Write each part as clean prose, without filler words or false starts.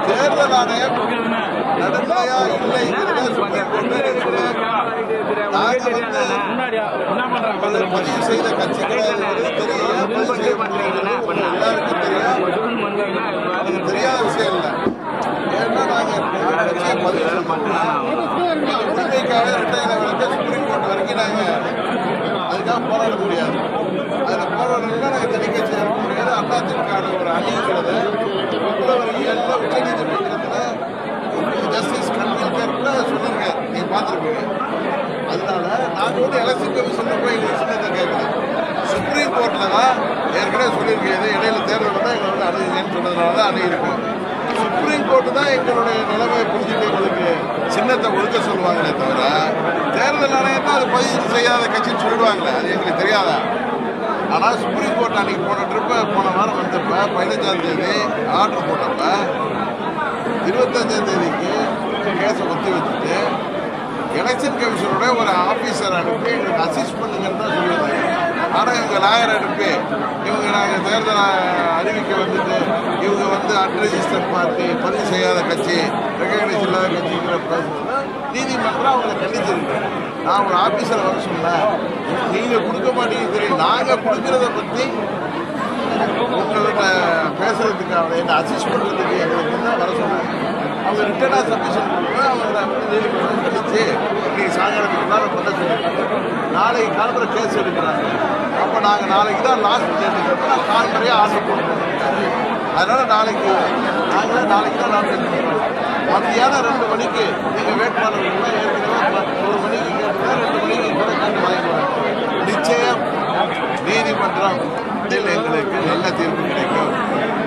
தேர்தல் ஆணையம் நடுநிலையா இல்லைங்கிறத சுப்ரீம் கோர்ட் நாங்க வந்து பதிவு செய்த கட்சி கிடையாது தெரியும், பதிவு செய்யப்பட்டிருக்கிறது எல்லாருக்கும் தெரியும். அது தெரியாத விஷயம் இல்லை. ஏன்னா நாங்க கட்சியை பதிவு செய்யப்பட்டோம் உரிமைக்காக இரட்டை இலை வழக்கை சுப்ரீம் கோர்ட் வரைக்கும் நாங்க அதுக்காக போராட முடியாது. அதில் போராடணும்னா நாங்கள் தனி கட்சி இருக்க முடியாது. அதிமுக ஒரு அணிங்கிறத பிப்ரவரி 7 உச்சநீதிமன்றத்தில் ஜஸ்டிஸ் கன்வில்கர் கூட சொல்லியிருக்காரு, நீங்க பார்த்துருப்பீங்க. அதனால நாங்கள் வந்து எலெக்ஷன் கமிஷன் போய் எங்களுக்கு சின்னத்தை கேட்கல. சுப்ரீம் கோர்ட்டில் தான் ஏற்கனவே சொல்லியிருக்கேன், இடையில தேர்தல் தான் எங்களை வந்து அணுகுங்கன்னு சொன்னதுனால தான் அணுகிருக்கோம். சுப்ரீம் கோர்ட்டு தான் எங்களுடைய நிலைமையை புரிஞ்சுட்டு எங்களுக்கு சின்னத்தை ஒதுக்க சொல்லுவாங்களே தவிர தேர்தல் ஆணையம் தான் அது பதிவு செய்யாத கட்சின்னு சொல்லிடுவாங்களே, அது எங்களுக்கு தெரியாதா? ஆனால் சுப்ரீம் கோர்ட் அன்னைக்கு போன ட்ரிப்பை போன வாரம் வந்தப்ப 15ஆம் தேதி ஆர்டர் போட்டப்ப 25ஆம் தேதிக்கு கேஸை ஒத்தி வச்சுட்டு எலெக்ஷன் கமிஷனோட ஒரு ஆஃபீஸர் அனுப்பி எங்களுக்கு அசிஸ்ட் பண்ணுங்கன்னு தான் சொல்லியிருந்தாங்க. ஆனால் இவங்க லாயர் அனுப்பி இவங்க நாங்கள் தேர்தல் அறிவிக்க வந்துட்டு இவங்க வந்து அன்ரெஜிஸ்டர்ட் பார்ட்டி, பதிவு செய்யாத கட்சி, ரெகக்னைஸ் இல்லாத கட்சிங்கிற பேசுறதுனா நீதிமன்றம் அவங்களை கண்டிச்சிருக்கு. நான் ஒரு ஆஃபீஸரை வர சொன்னேன், நீங்கள் கொடுக்க மாட்டீங்க தெரியும், நாங்கள் கொடுக்குறத பற்றி உங்கள்கிட்ட பேசுறதுக்காக என்ன அசிஸ்ட் பண்ணுறதுக்கு எங்களுக்கு தான் வர சொன்னாங்க. அவங்க ரிட்டர்னாக சப்மிஷன் பண்ணுவோம், அவங்கள நீதிமன்றம் கழிச்சு நீங்கள் சாயங்காலத்துக்கு மேலே பண்ண சொல்லியிருக்காங்க. நாளைக்கு காலம்புற கேஸ் எடுக்கிறாங்க. அப்போ நாங்கள் நாளைக்கு தான் லாஸ்ட் டேட்டுங்கிறப்ப நான் காலம்பறையாக ஆர்டர் போடுறோம். அதனால் நாளைக்கு தான் நாங்கள் மத்தியானம் 2 மணிக்கு எங்கள் வேட்பாளர்கள்லாம் ஏற்கனவே 1 மணிக்கு கேட்டு 2 மணிக்கு கூட கேட்டு வாங்கிடுவாங்க. நிச்சயம் நீதிமன்றம் எங்களுக்கு நல்ல தீர்ப்பு கிடைக்கும்,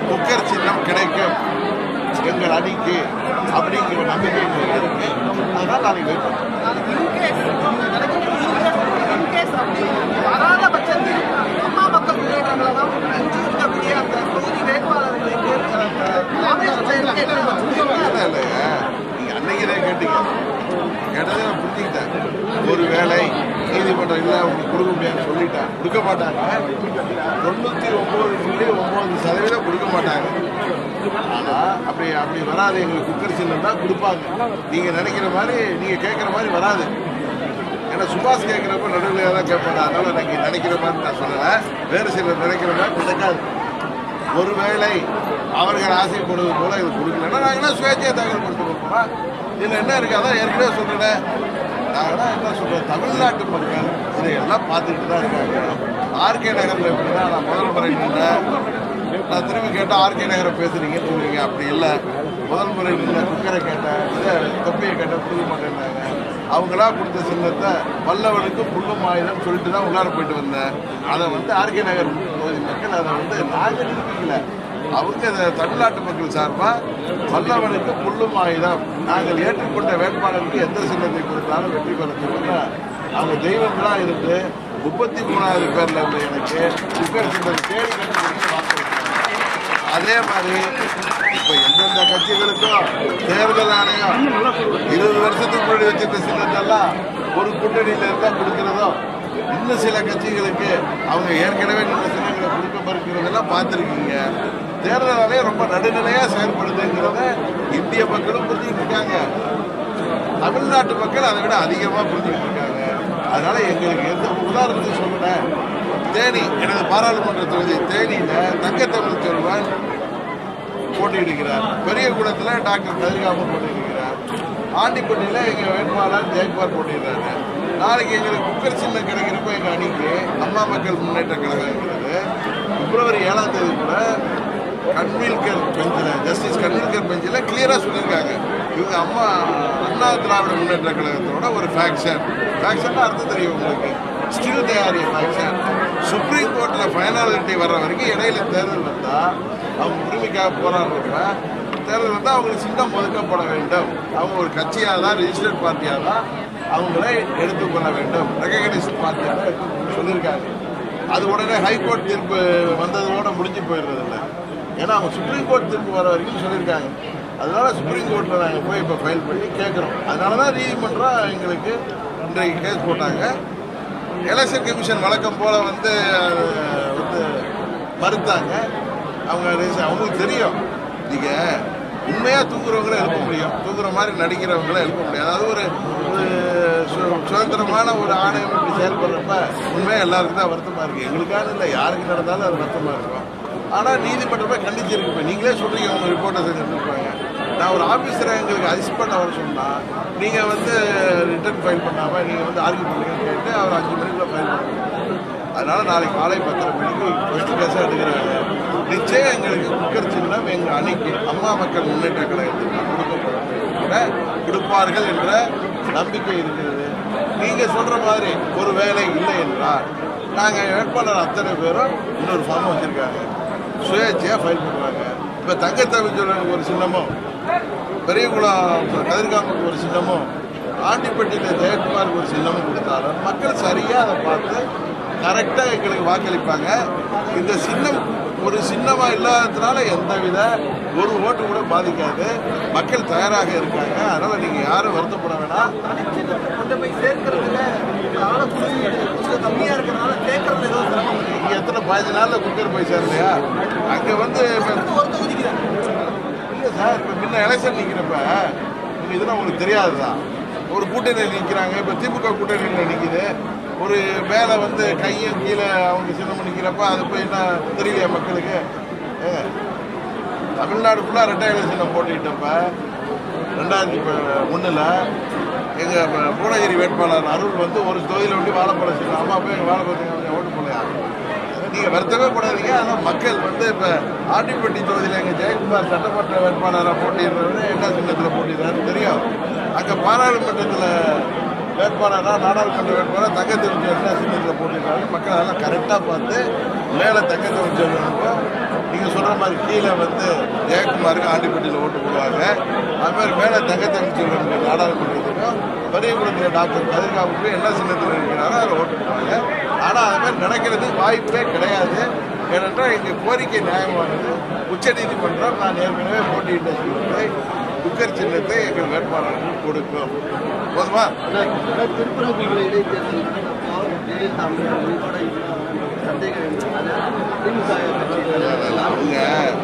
குக்கர் சின்னம் கிடைக்கும் எங்கள் அணிக்கு அப்படிங்கிற நம்பிக்கை இருக்கு. அதனால் நாளைக்கு வெயிட் பண்ணுறோம். வராத பட்சத்தில் அம்மா மக்கள் முன்னேற்றங்களை தான் இருக்கக்கூடிய அந்த தொகுதி வேட்பாளர்களை இல்லைங்க, நீங்க அன்னைக்குதே கேட்டீங்க, கேட்டதே நான் புரிஞ்சுக்கிட்டேன். ஒரு வேலை நீதிமன்றம் இல்லை உங்களுக்கு கொடுக்க முடியாதுன்னு சொல்லிட்டேன், கொடுக்க மாட்டாங்க. 99.9% கொடுக்க மாட்டாங்க. ஆனால் அப்படி வராது, எங்களுக்கு குக்கர் சின்னம் தான் கொடுப்பாங்க. நீங்கள் நினைக்கிற மாதிரி, நீங்கள் கேட்குற மாதிரி வராது. ஏன்னா சுபாஷ் கேட்குறப்ப நடுவில் தான் கேட்பாங்க. அதனால நீங்கள் நினைக்கிற மாதிரி நான் சொல்லலை, வேறு சிலர் நினைக்கிற மாதிரி நடக்காது. ஒருவேளை அவர்கள் ஆசைப்படுவது போல இது கொடுக்கலன்னா நாங்கள் சுயேட்சையை தாக்கல் கொடுத்து கொடுப்போம். இதில் என்ன இருக்குது, அதான் ஏற்கனவே சொல்கிறேன். நாங்கள் என்ன சொல்கிறோம், தமிழ்நாட்டு மக்கள் இதையெல்லாம் பார்த்துக்கிட்டு தான் இருக்காங்க. ஆர்கே நகரில் எப்படி தான் நான் முதல் முறை நின்றேன், நான் திரும்பி கேட்டால் ஆர்கே நகரை பேசுகிறீங்கன்னு சொல்லுவீங்க. அப்படி இல்லை, முதல் முறை நின்று குக்கரை கேட்டேன், இதை தொப்பியை கேட்டால் புரிய மாட்டேன்னாங்க. அவங்களா கொடுத்த சின்னத்தை வல்லவனுக்கு புல்லும் ஆயுதம் சொல்லிட்டு தான் உள்ளார போயிட்டு வந்தேன். அதை வந்து ஆர்கே நகர் பகுதி மக்கள் அதை வந்து நாங்கள் நிரூபிக்கல, அவங்க தமிழ்நாட்டு மக்கள் சார்பாக வல்லவனுக்கு புல்லும் ஆயுதம், நாங்கள் ஏற்றுக்கொண்ட வேட்பாளருக்கு எந்த சின்னத்தை கொடுத்தாலும் வெற்றி பெறத்துக்கு அவங்க தெய்வங்களாக இருந்து 33,000 பேரில் உள்ள எனக்கு குக்கர் சின்னத்தை தேடி கண்டுபிடிச்சு வாக்களித்தாங்க. அதே மாதிரி இப்போ எந்தெந்த கட்சிகளுக்கும் தேர்தல் ஆணையம் 20 வருஷத்துக்கு முன்னாடி வச்சிருந்த சின்னத்தெல்லாம் ஒரு கூட்டணியில் இருந்தால் கொடுக்கிறதோ, இன்னும் சில கட்சிகளுக்கு அவங்க ஏற்கனவே இந்த சின்னங்களை கொடுக்க மறுக்கிறதெல்லாம் பார்த்துருக்கீங்க. தேர்தல் ஆணையம் ரொம்ப நடுநிலையாக செயல்படுதுங்கிறத இந்திய மக்களும் புரிஞ்சுக்கிட்டு இருக்காங்க, தமிழ்நாட்டு மக்கள் அதை விட அதிகமாக புரிஞ்சுக்கிட்டு இருக்காங்க. அதனால எங்களுக்கு எந்த உதாரணத்துக்கு சொல்லுறேன், தேனி எனது பாராளுமன்ற தொகுதி தேனியில் தங்கத்தமிழ் செல்வன் போட்டியிடுகிறார், பெரியகுளத்தில் டாக்டர் கதிர்காமன் போட்டியிடுகிறார், ஆண்டிப்பட்டியில் எங்கள் வேட்பாளர் ஜெயக்குமார் போட்டியிடுறாங்க. நாளைக்கு எங்களுக்கு குக்கர் சின்னம் கிடைக்கிறப்ப எங்கள் அணிக்கு அம்மா மக்கள் முன்னேற்ற கழகங்கிறது பிப்ரவரி 7ஆம் தேதி கூட கன்வில்கர் பெஞ்சில், ஜஸ்டிஸ் கன்வில்கர் பெஞ்சில் கிளியராக சொல்லியிருக்காங்க, இவங்க அண்ணா திராவிட முன்னேற்ற கழகத்தோட ஒரு ஃபேக்ஷன் அர்த்தம் தெரியும் உங்களுக்கு, ஸ்டில் தயாரிய ஃபேக்ஷன். சுப்ரீம் கோர்ட்டில் ஃபைனாலிட்டி வர்ற வரைக்கும் இடையில தேர்தல் வந்தால் அவங்க உரிமைக்காக போராடுறப்ப தேர்தல் வந்தால் அவங்களுக்கு சின்னம் ஒதுக்கப்பட வேண்டும், அவங்க ஒரு கட்சியாக தான் ரிஜிஸ்டர்ட் பார்ட்டியாக தான் அவங்களை எடுத்துக்கொள்ள வேண்டும், ரெகக்னைஸ்ட் பார்ட்டியாக தான் எடுத்து சொல்லியிருக்காங்க. அது உடனே ஹைகோர்ட் தீர்ப்பு வந்ததோட முடிஞ்சு போயிடுறது இல்லை, ஏன்னா அவங்க சுப்ரீம் கோர்ட் தீர்ப்பு வர வரைக்கும் சொல்லியிருக்காங்க. அதனால சுப்ரீம் கோர்ட்டில் நாங்கள் போய் இப்போ ஃபைல் பண்ணி கேட்குறோம். அதனால தான் நீதிமன்றம் எங்களுக்கு இன்றைக்கு கேஸ் போட்டாங்க. எலெக்ஷன் கமிஷன் வழக்கம் போல் வந்து மறுத்தாங்க. அவங்களுக்கு தெரியும். நீங்கள் உண்மையாக தூங்குறவங்கள எழுப்ப முடியும், தூங்குற மாதிரி நடிக்கிறவங்கள எழுப்ப முடியாது. அது ஒரு சுதந்திரமான ஒரு ஆணையம் இப்படி செயல்படுறப்ப உண்மையாக எல்லாருக்கும் தான் வருத்தமாக இருக்குது. எங்களுக்கான இல்லை, யாருக்கு நடந்தாலும் அது வருத்தமாக இருக்கும். ஆனால் நீதிமன்றமே கண்டிச்சிருக்கு. நீங்களே சொல்கிறீங்க, உங்கள் ரிப்போர்ட்டை செஞ்சுருப்பாங்க. நான் ஒரு ஆஃபீஸரை எங்களுக்கு அசிஸ்ட் பண்ண வர சொன்னால் நீங்கள் ரிட்டர்ன் ஃபைல் பண்ணாமல் நீங்கள் ஆர்கியூ பண்ணுங்கன்னு கேட்டு அவர் 5 மணிக்குள்ளே ஃபைல் பண்ணுங்க. அதனால் நாளைக்கு காலை 10:30 மணிக்கு ஃபஸ்ட்டு கேஸாக எடுக்கிறாங்க. நிச்சயம் எங்களுக்கு குக்கர் சின்னம் எங்கள் அணிக்கு அம்மா மக்கள் முன்னேற்ற கழகத்துக்கு கொடுப்பார்கள் என்ற நம்பிக்கை இருக்கிறது. நீங்கள் சொல்கிற மாதிரி ஒரு வேலை இல்லை என்றால் நாங்கள் வேட்பாளர் அத்தனை பேரும் இன்னொரு ஃபார்ம் வச்சுருக்காங்க, சுயேட்சையாக ஃபைல் பண்ணுவாங்க. இப்போ தங்கத்தமிழ்ச்சொல்லுக்கு ஒரு சின்னமும், பெரியகுளம் கதிர்காமுக்கு ஒரு சின்னமும், ஆண்டிப்பட்டியில் ஜெயக்குமாருக்கு ஒரு சின்னமும் கொடுத்தாலும் மக்கள் சரியாக அதை பார்த்து கரெக்டாக எங்களுக்கு வாக்களிப்பாங்க. இந்த சின்னம் ஒரு சின்னமாக இல்லாததுனால எந்தவித ஒரு ஓட்டு கூட பாதிக்காது. மக்கள் தயாராக இருக்காங்க. அதனால் நீங்கள் யாரும் வருத்தப்பட வேணாம். கொண்டு போய் சேர்க்கறதுல கம்மியாக இருக்கிறதுனால சேர்க்கறது ஏதோ சிரமம். இங்கே எத்தனை 15 நாளில் குக்கர் போய் சேரலையா? அங்கே இல்லை சார், இப்போ முன்ன எலெக்ஷன் நிற்கிறப்ப இதெல்லாம் உங்களுக்கு தெரியாது தான். ஒரு கூட்டணியில் நிற்கிறாங்க. இப்போ திமுக கூட்டணியில் நிற்கிது. ஒரு மேலே கையும் கீழே அவங்க சின்னம் நிற்கிறப்ப அது போய் என்ன தெரியலையா மக்களுக்கு? தமிழ்நாடு ஃபுல்லாக ரெட்டை இலை சின்னம் போட்டுக்கிட்டப்ப 2001 எங்கள் பூனகிரி வேட்பாளர் அருள் ஒரு தொகுதியில் வாழைப்பழ சின்னம். அம்மா போய் எங்கள் வாழைப்பழம் ஓட்டு போலையா? நீங்கள் வருத்தமே போடாதீங்க. ஆனால் மக்கள் இப்போ ஆண்டிப்பட்டி தொகுதியில் எங்கள் ஜெயக்குமார் சட்டமன்ற வேட்பாளராக போட்டிடுறவர் என்ன சின்னத்தில் போட்டிடுறாருன்னு தெரியும். அங்கே பாராளுமன்றத்தில் வேட்பாளராக நாடாளுமன்ற வேட்பாளர் தங்கத்தமிழ்ச்செல்வன் என்ன சின்னத்தில் போட்டிடுறாங்க. மக்கள் அதெல்லாம் கரெக்டாக பார்த்து மேலே தங்கத்தமிழ்ச்செல்வனுக்கும் நீங்கள் சொல்கிற மாதிரி கீழே ஜெயக்குமாருக்கு ஆண்டிப்பட்டியில் ஓட்டு போடுவாங்க. அதுமாதிரி மேலே தங்கத்தமிழ்ச்செல்வனுக்கு நாடாளுமன்றத்துக்கும் பெரியகுளத்தில் டாக்டர் கதிர்காமுக்கு என்ன சின்னத்தில் இருக்கிறாரோ அதில் ஓட்டு போடுவாங்க. ஆனால் அதுமாதிரி நடக்கிறதுக்கு வாய்ப்பே கிடையாது. ஏனென்றால் எங்கள் கோரிக்கை நியாயமானது. உச்சநீதிமன்றம் நான் ஏற்கனவே போட்டியிட்ட சின்னத்தை குக்கர் சின்னத்தை எங்கள் வேட்பாளர்கள் கொடுக்கும். போதுமா? திருப்பரங்குன்ற இடைத்தேர்தல் அவங்க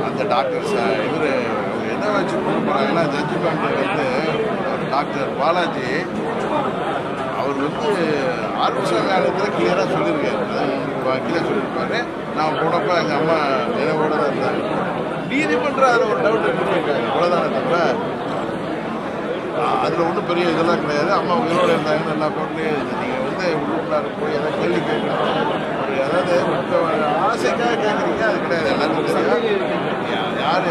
அந்த டாக்டர் இவர் என்ன வச்சு கொடுக்குறாங்கன்னா ஜட்ஜ்மெண்ட் டாக்டர் பாலாஜி அவர் ஆர்பிசி நேரத்தில் கிளியராக சொல்லியிருக்காரு. வக்கீல சொல்லியிருப்பாரு. நான் போனப்போ எங்கள் அம்மா நினைவோட தான் இருந்தாங்க. நீதிமன்றம் அதில் ஒரு டவுட் எடுத்துருக்காங்க. அவ்வளோதானே தவிர அதில் ஒன்றும் பெரிய இதெல்லாம் கிடையாது. அம்மா உயிரோடு இருந்தாங்கன்னு எல்லா கோர்ட்லேயும் நீங்கள் உள்ளுக்குள்ளார போய் எதாவது கேள்வி கேட்கணும். அதாவது ஆசைக்காக கேட்குறீங்க, அது கிடையாது. எல்லாருக்கும் தெரியும். யார்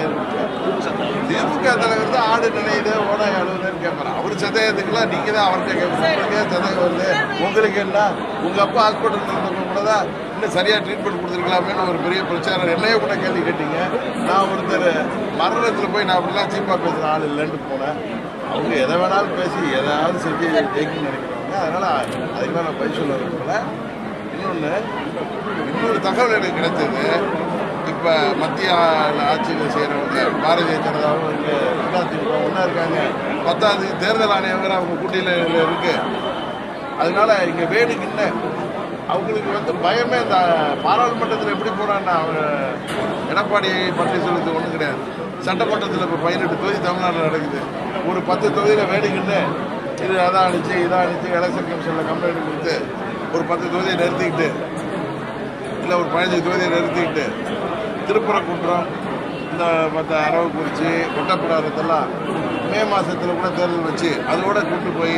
திமுக தலைவர் தான் ஆடு நினைது ஓடாய் அழுகுதுன்னு கேட்பாரு. அவர் சந்தேகத்துக்குலாம் நீங்கள் தான் அவர்கிட்ட கேட்குறீங்க. சந்தேகம் வருது உங்களுக்கு என்ன? உங்கள் அப்பா ஹாஸ்பிட்டல் இருந்தவங்க கூட தான் இன்னும் சரியாக ட்ரீட்மெண்ட் கொடுத்துருக்கலாமேன்னு ஒரு பெரிய பிரச்சாரம் என்னையே கூட கேள்வி கேட்டீங்க. நான் ஒருத்தர் மரணத்தில் போய் நான் அப்படிலாம் சீப்பாக பேசுகிற ஆள் இல்லைன்னு போனேன். அவங்க எதை வேணாலும் பேசி எதாவது செஞ்சு ஜெயிக்கணும்னு நினைக்கிறாங்க. அதனால் அதுக்கு மேலே நான் பதில் சொல்ல விரும்பல. இன்னொரு தகவல் எனக்கு கிடைச்சது. இப்போ மத்திய ஆட்சியில் செய்கிறவங்க பாரதிய ஜனதாவும் இங்கே அதிமுக ஒன்றா இருக்காங்க. 10ஆம் தேர்தல் ஆணையம் வேறு அவங்க கூட்டியில் இருக்குது. அதனால இங்கே வேணுக்கு என்ன அவங்களுக்கு பயமே. இந்த பாராளுமன்றத்தில் எப்படி போகிறான்னா அவர் எடப்பாடி பன்னீர்செல்வத்துக்கு ஒன்றும் கிடையாது. சட்டமன்றத்தில் இப்போ 18 தொகுதி தமிழ்நாட்டில் நடக்குது. ஒரு 10 தொகுதியில் வேணுக்குன்னு இது அதான் அடிச்சு இதான் அடிச்சு எலெக்ஷன் கமிஷனில் கம்ப்ளைண்ட் கொடுத்து ஒரு 10 தொகுதியை நிறுத்திக்கிட்டு இல்லை ஒரு 15 தொகுதியை நிறுத்திக்கிட்டு திருப்பரங்குன்றம் இந்த மற்ற அரவக்குறிச்சி ஒட்டப்பிடாரத்தெல்லாம் மே மாதத்தில் கூட தேர்தல் வச்சு அதோட கூட்டு போய்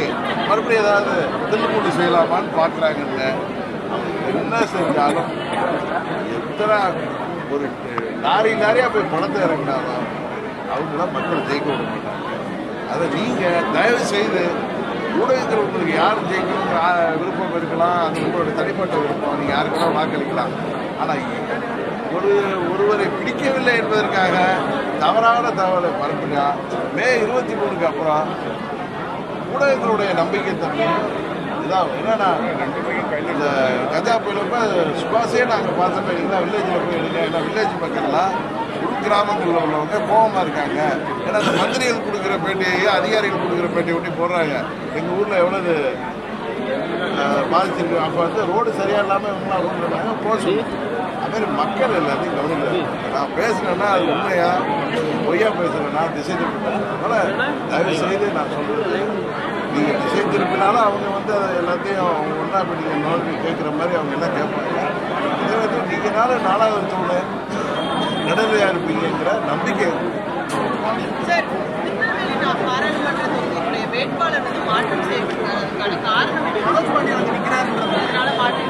மறுபடியும் ஏதாவது தில்லுமுள்ளு செய்யலாமான்னு பார்க்குறாங்கங்க. என்ன செஞ்சாலும் எத்தனை ஒரு லாரியாக போய் பணத்தை இறங்கினாலும் அவங்களாம் மக்கள் ஜெயிக்க விட மாட்டாங்க. அதை நீங்கள் தயவு செய்து ஊடகத்தில் உங்களுக்கு யாரும் ஜெயிக்கணுங்கிற விருப்பம் இருக்கலாம். அது உங்களுடைய தனிப்பட்ட விருப்பம். நீங்கள் யாருக்குன்னா வாக்களிக்கலாம். ஆனால் ஒருவரை பிடிக்கவில்லை என்பதற்காக தவறான தகவலை பரப்பினா மே 23க்கு அப்புறம் ஊடகங்களுடைய நம்பிக்கை தன்மை இதான். என்னன்னா இந்த கஜா புயலப்ப சுபாஷே நாங்கள் பார்த்தோம். இல்லைன்னா வில்லேஜில் போய் எடுங்க. ஏன்னா வில்லேஜ் மக்கள்லாம் கிராமங்களில் உள்ளவங்க கோபமாக இருக்காங்க. ஏன்னா அந்த மந்திரிகள் கொடுக்குற பேட்டியையும் அதிகாரிகள் கொடுக்குற பேட்டியை ஒட்டி போடுறாங்க. எங்கள் ஊரில் எவ்வளவு பாதிச்சிருக்கு. அப்போ ரோடு சரியாக இல்லாமல் இவங்களாம் ரோடு போக சொல்லி அப்போ மாதிரி மக்கள் எல்லாத்தையும் கவனிக்கிறாங்க. நான் பேசுனேன்னா அது உண்மையா பொய்யா பேசுறேன்னா திசை திருப்பிட்டேன். அதனால தயவு செய்து நான் சொல்றது, நீங்க திசை திருப்பினாலும் அவங்க வந்து அதை எல்லாத்தையும் அவங்க ஒன்றா போய் நீங்க நோக்கி கேட்குற மாதிரி அவங்க எல்லாம் கேட்பாங்க. இதே வந்து நீங்கனால நாலாவது தோணு நடுநிலையா இருப்பீங்கிற நம்பிக்கை. சார், திருநெல்வேலி பாராளுமன்ற தொகுதியினுடைய வேட்பாளர் வந்து மாற்றம் செய்யப்பட்டார். அதுக்கான காரணம் மனோஜ் பாண்டியன் வந்து நிற்கிறாருன்றது, அதனால மாற்றி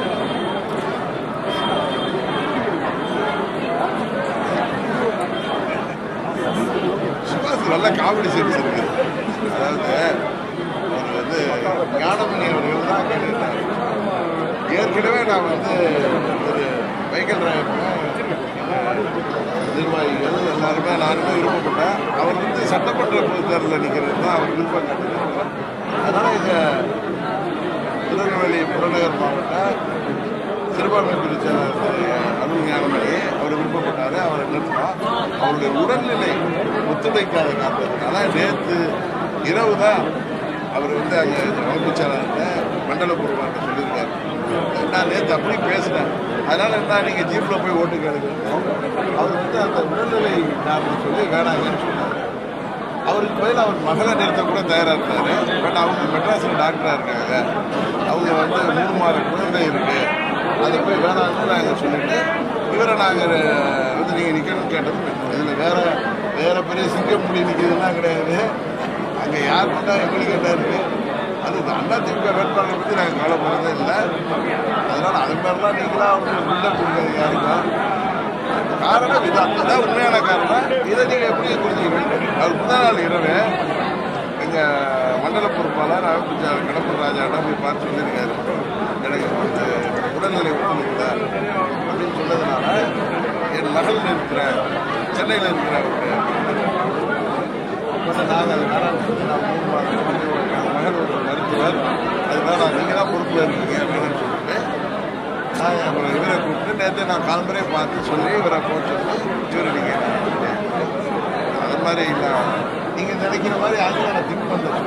சுபாஷ் நல்ல காமெடி சென்ஸ் இருக்கு. அதாவது அவர் வந்து ஞானமணி அவர்கள் தான் கேட்டார். ஏற்கனவே நான் வந்து ஒரு வைக்கல் ராயப்பன் நிர்வாகிகள் எல்லாருமே நானுமே விருப்பப்பட்டேன். அவர் வந்து சட்டமன்ற பொதுத் தேர்தலில் நிற்கிறது தான் அவர் விருப்பம் கேட்டிருக்காங்க. அதனால் எங்கள் திருநெல்வேலி புறநகர் மாவட்ட சிறுபான்மை பிரிவு செயலாளர் அருள் ஞானமணி அவர் விருப்பப்பட்டார். அவரை நிறுத்தினோம். அவருடைய உடல்நிலை ஒத்துழைக்காத காரணத்தினால நேற்று இரவு தான் அவர் வந்து அங்கே அமைப்பு செயலாளர்கிட்ட மண்டல பொறுப்பாளர்கிட்ட சொல்லியிருக்காரு. நான் நேற்று அப்படி பேசினேன். அதனால் என்ன நீங்கள் ஜீப்பில் போய் ஓட்டு கேளுங்க. அவர் வந்து அந்த உடல்நிலை காரணம் சொல்லி வேணாங்கன்னு சொன்னார். அவருக்கு பதில் அவர் மகளை நிறுத்த கூட தயாராக இருந்தார். பட் அவங்க மெட்ராஸில் டாக்டராக இருக்காங்க. அவங்க வந்து 3 மாத குழந்தை இருக்குது, அதை போய் வேணாம்னு நாங்கள் சொல்லிட்டு இவரை நாங்கள் வந்து நீங்கள் நிற்கணும்னு கேட்டது. இதில் வேற பெரிய சிங்கம் முடி நிற்கிறதுலாம் கிடையாது. அங்கே யார் பண்ணால் எங்களுக்கு என்ன இருக்குது, அது அதிமுக வேட்பாளரை பற்றி நாங்கள் கவலைப்படுறதே இல்லை. அதனால் அது மாதிரிலாம் நீங்களாம் அவங்களுக்கு உள்ள கொடுக்காது யாருக்கும். காரணம் இதான், அதான் உண்மையான காரணம். இதை நீங்கள் எப்படி புரிஞ்சுக்கணும்? அவர் முதல் நாள் இரவு எங்கள் மண்டல பொறுப்பாளர் அமைப்பு கடம்பூர் ராஜாட்ட போய் பார்த்து சொல்லியிருக்காரு, எனக்கு வந்து உடல்நிலை ஒத்துழைக்கல அப்படின்னு சொன்னதுனால என் மகள் இருக்கிறேன், சென்னையில் இருக்கிறேன். நாங்கள் அதை வேணாம் நான் 3 மாதம் என் மகள் ஒரு மருத்துவர், அதனால நீங்கள் தான் பொறுப்பில் இருக்கீங்க அப்படின்னு சொல்லிட்டு நான் அப்புறம் இவரை கூப்பிட்டு நேற்று நான் காலம்பரே பார்த்து சொல்லி இவரை போட்டு இவரை நீங்கள் அது மாதிரி இல்லை, நீங்கள் நினைக்கிற மாதிரி ஆங்கில திங்க் பண்ணுறது.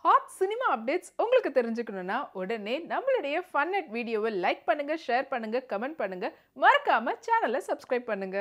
ஹாட் சினிமா அப்டேட்ஸ் உங்களுக்கு தெரிஞ்சுக்கணும்னா உடனே நம்மளுடைய ஃபன் அட் வீடியோவை லைக் பண்ணுங்க, ஷேர் பண்ணுங்க, கமெண்ட் பண்ணுங்க, மறக்காம சேனலை சப்ஸ்கிரைப் பண்ணுங்க.